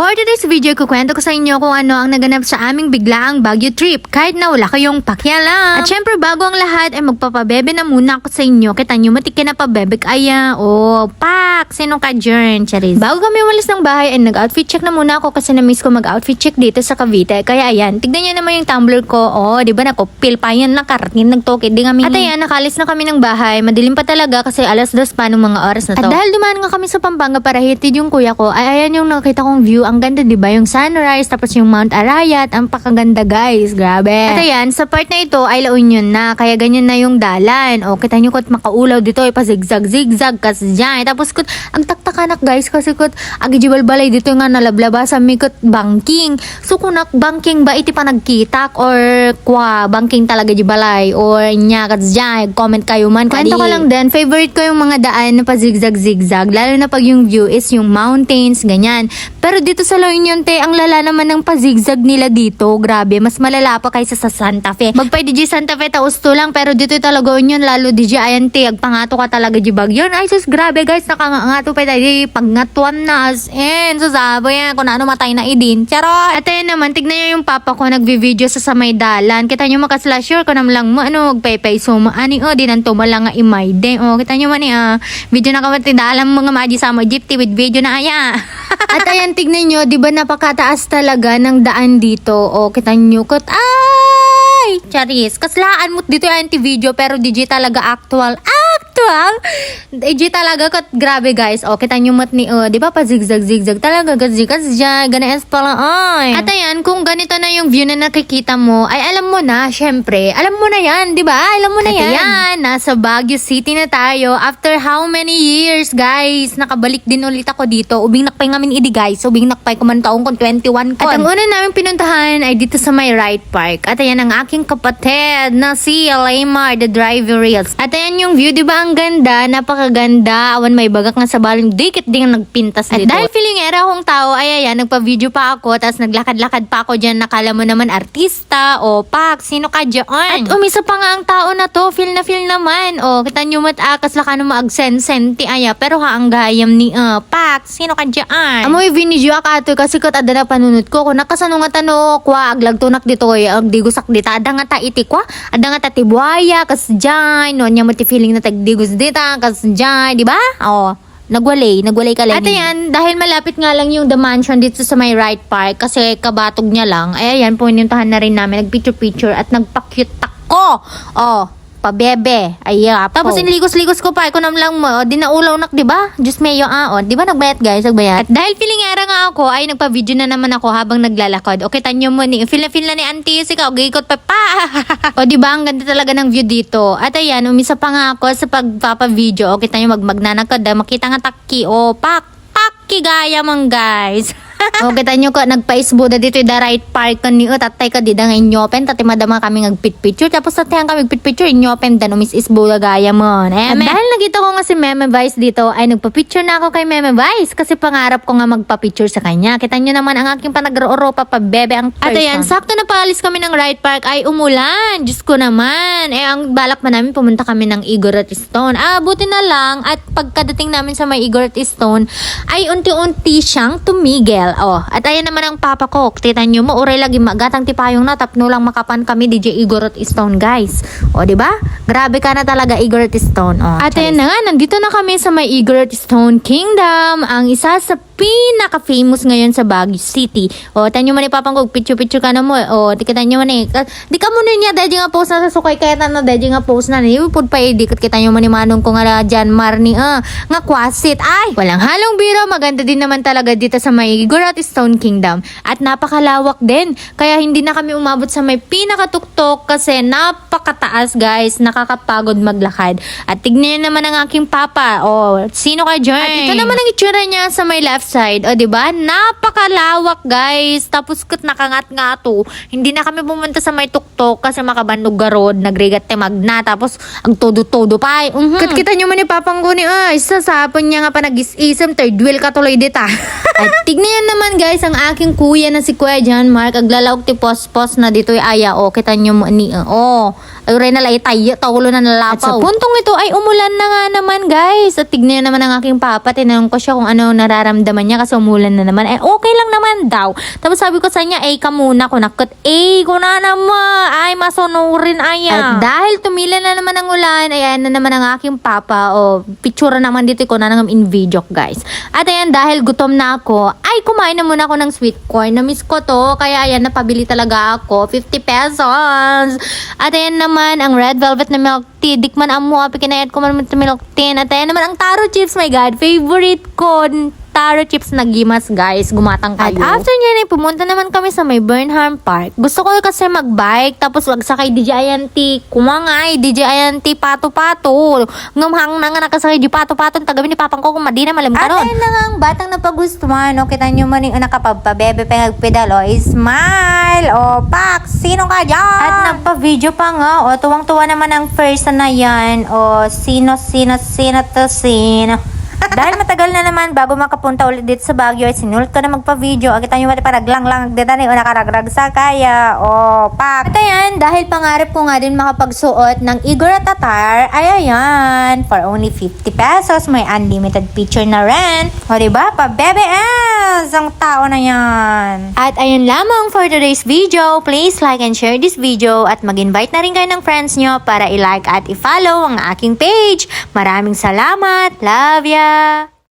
For today's video, kukwento ko sa inyo kung ano ang naganap sa aming biglaang Baguio trip kahit na wala kayong pakialam. At syempre, bago ang lahat ay magpapabebe na muna ako sa inyo. Kita nyo, matikin na pabebe kaya. Pak! Sino ka dyan, Charis? Bago kami umalis ng bahay ay nag-outfit check na muna ako kasi na-miss ko mag-outfit check dito sa Cavite. Kaya ayan, tignan nyo naman yung tumbler ko. Di ba nakupil pa yan lang karating nagtokit din kami. At ayan, nakalis na kami ng bahay. Madilim pa talaga kasi alas 2 pa nung mga oras na to. At dahil dumaan nga kami sa Pampanga para hitid yung kuya ko, ay ayan yung nakita kong view. Ang ganda, di ba? Yung sunrise, tapos yung Mount Arayat. Ang pakaganda, guys. Grabe. At ayan, sa part na ito ay La Union na. Kaya ganyan na yung dalan. Kita nyo kot makaulaw dito. Ipazigzag-zigzag kasi dyan. Tapos kot, ang taktakanak, guys. Kasi kot, agijibal balay dito nga nalablaba sa mikot banking. So, kunak banking ba iti pa nagkitak or kwa banking talaga di balay or nya kasi dyan. Comment kayo man. Kwento ko lang din. Favorite ko yung mga daan na pazigzag-zigzag. Lalo na pag yung view is yung mountains, ganyan. Pero dito sa La Union, te, ang lala naman ng pazigzag nila dito. Grabe, mas malala pa kaysa sa Santa Fe. Magpay DJ Santa Fe, taos to lang. Pero dito talaga yun, lalo DJ ayan, te, agpangato ka talaga di bagyon. Ay, sus, grabe guys, nakangato pa tayo. Pagngatuan na as in. So, sabi yan, kung ano matay na idin. Charot! At ayan naman, tignan nyo yung papa ko, nagvi-video sa may dalan. Kita nyo makaslasher ko naman mo, magpaypay suma. Di nanto mo lang nga imay de. Kita nyo man video na kamat, dalam mga maji sa mo jeep, with video na aya. At ayan, tignan nyo, di ba napakataas talaga ng daan dito. Kita nyo, ay! Charis, kaslaan mo dito yung anti-video, pero DJ talaga actual. DJ talaga grabe guys. Kita nyo mat ni di ba pa zigzag talaga gazikas dyan ganaes pala ay. At ayan, kung ganito na yung view na nakikita mo ay alam mo na, syempre alam mo na yan, di ba? Alam mo na yan. Ayan, nasa Baguio City na tayo after how many years guys. Nakabalik din ulit ako dito. Ubing nakpay ngamin idi guys. Ubing nakpay ko man taong kung 21 ko. At ang una namin pinuntahan ay dito sa may Right Park. At ayan ang aking kapatid na si Laymar, the driver reels. At ayan yung view, di ba? Ang ganda, napakaganda. Awan may bagak nga sa baling dikit din ang nagpintas dito. At dahil feeling era akong tao, ay ayan, nagpa-video pa ako, tapos naglakad-lakad pa ako dyan, nakala mo naman artista, pak, sino ka dyan? At umisa pa nga ang tao na to, feel naman. Kita nyo matakas laka na maagsen-senti aya, pero ha, ang gayam ni, pak, sino ka dyan? Amoy vinidyo akato, kasi kat ada na panunod ko, kung nakasano nga tano, kwa, aglagtunak dito, agdigusak dita, ada nga ta iti kwa, ada nga ta tibuaya, kas dyan, nya mati feeling na tagdigos dita, kas dyan, di ba? Nagwalay ka lang. At ayan, dahil malapit nga lang yung The Mansion dito sa may Right Park, kasi kabatog niya lang, ay ayan, punintahan na rin namin, nagpicture-picture at nagpa-cute ako. Pabebe. Tapos inligos-ligos ko pa. Iko naman lang mo. Di na ulaw nak, di ba? Diyos mayo di ba nagbayat guys? Nagbayat. At dahil feeling era nga ako, ay nagpa-video na naman ako habang naglalakad. Tanyo mo ni. Feel na ni auntie. Sika, gikot pa. Di ba? Ang ganda talaga ng view dito. At ayan, umisa pa nga ako sa pagpapa-video. Tanyo magnanakad. Makita nga takki. Takki gaya man guys. Kita nyo ko, nagpa-isbuda dito yung The Right Park kan niyo, tatay ka di da nga inyopen, tati madama kami nagpit-picture, tapos tatayan kami nagpit-picture, inyopen, dan umis isbuda gaya mo. At dahil nakita ko nga si Meme Vice dito, ay nagpa-picture na ako kay Meme Vice, kasi pangarap ko nga magpa-picture sa kanya. Kita nyo naman, ang aking panag-oropa pa, bebe ang person. At ayan, sakto na paalis kami ng Right Park, ay umulan, Diyos ko naman. Ang balak pa namin, pumunta kami ng Igorot Stone. Buti na lang, at pagkadating namin sa may Igorot Stone, ay unti-unti siyang tumigel. At ayan naman ang papa ko. Tita nyo mo, uray lagi magatang tipayong na, tapno lang makapan kami DJ Igorot Stone guys. Diba? Grabe ka na talaga Igorot Stone. At ayan na nga, nandito na kami sa may Igorot Stone Kingdom, ang isa sa pinaka-famous ngayon sa Baguio City. Tanyo man ipapangkog, picture-picture ka na mo. Kita nyo man di ka muna niya, dahil nga post na sa sukay, kaya na dahil nga post na niya. Ipod pa dikit kita nyo man manong ko nga dyan, Marni, nga kwasit. Ay, walang halong biro, maganda din naman talaga dito sa may Igorot Stone Kingdom. At napakalawak din. Kaya hindi na kami umabot sa may pinakatuktok kasi napakataas guys, nakakapagod maglakad. At tignan naman ang aking papa. Sino ka dyan? At ito naman ang itsura niya sa may left side. Diba? Napakalawak guys. Tapos kat nakangat-ngato. Hindi na kami pumunta sa may tuktok kasi makabandog garod, nagrigat magna. Tapos ang todo-todo pa. Kat kita nyo man ipapangguni. Isasapon niya nga pa nag-isisam. Third wheel ka tuloy dita. At tignan naman guys ang aking kuya na si Kuya John Mark. Aglalawag ti pos-pos na dito aya. Kita nyo mo ni Ay, na tayo, taulo na nalapaw. At sa puntong ito ay umulan na nga naman guys. At tignan naman ang aking papa. Tinanong ko siya kung ano nararamdaman naman niya kasi umulan na naman. Okay lang naman daw. Tapos sabi ko sa niya, ka muna ko nakot. Ko na naman. Ay, masunurin aya. At dahil tumila na naman ang ulan, ayan na naman ang aking papa. Picture naman dito ko na nang in video, guys. At ayan, dahil gutom na ako, ay kumain na muna ako ng sweet corn. Na-miss ko to. Kaya ayan, napabili talaga ako. 50 pesos. At ayan naman, ang red velvet na milk tea. Dikman amo, pikinayat ko man milk tea. At ayan naman, ang taro chips, my God. Favorite ko. Taro chips na gimas, guys. Gumatang kayo. At after nyan, pumunta naman kami sa may Burnham Park. Gusto ko kasi magbike, tapos wag sakay DJ Ayanti. Kumangay, DJ Ayanti, pato-pato. Ngamhang na nga nakasakay di pato-pato. Tagabi ni papang ko kung madina malam ka ron. At ayun na nga ang batang napagustuhan. Kita nyo man yung nakapagpabebe pengagpedalo. Smile! Pak! Sino ka dyan? At nagpa-video pa nga. Tuwang-tuwa naman ang first na yan. Sino to sino? Dahil matagal na naman bago makapunta ulit dito sa Baguio ay sinulot ko na magpa-video. Kita nyo mati paraglang lang dito o nakaragrag sa kaya. Pak! At ayan, dahil pangarap ko nga din makapagsuot ng Igor at attire, ay ayan, for only 50 pesos, may unlimited picture na rin. Diba? Pa-bebe ang tao na yan. At ayun lamang for today's video. Please like and share this video at mag-invite na rin kayo ng friends nyo para i-like at i-follow ang aking page. Maraming salamat. Love ya!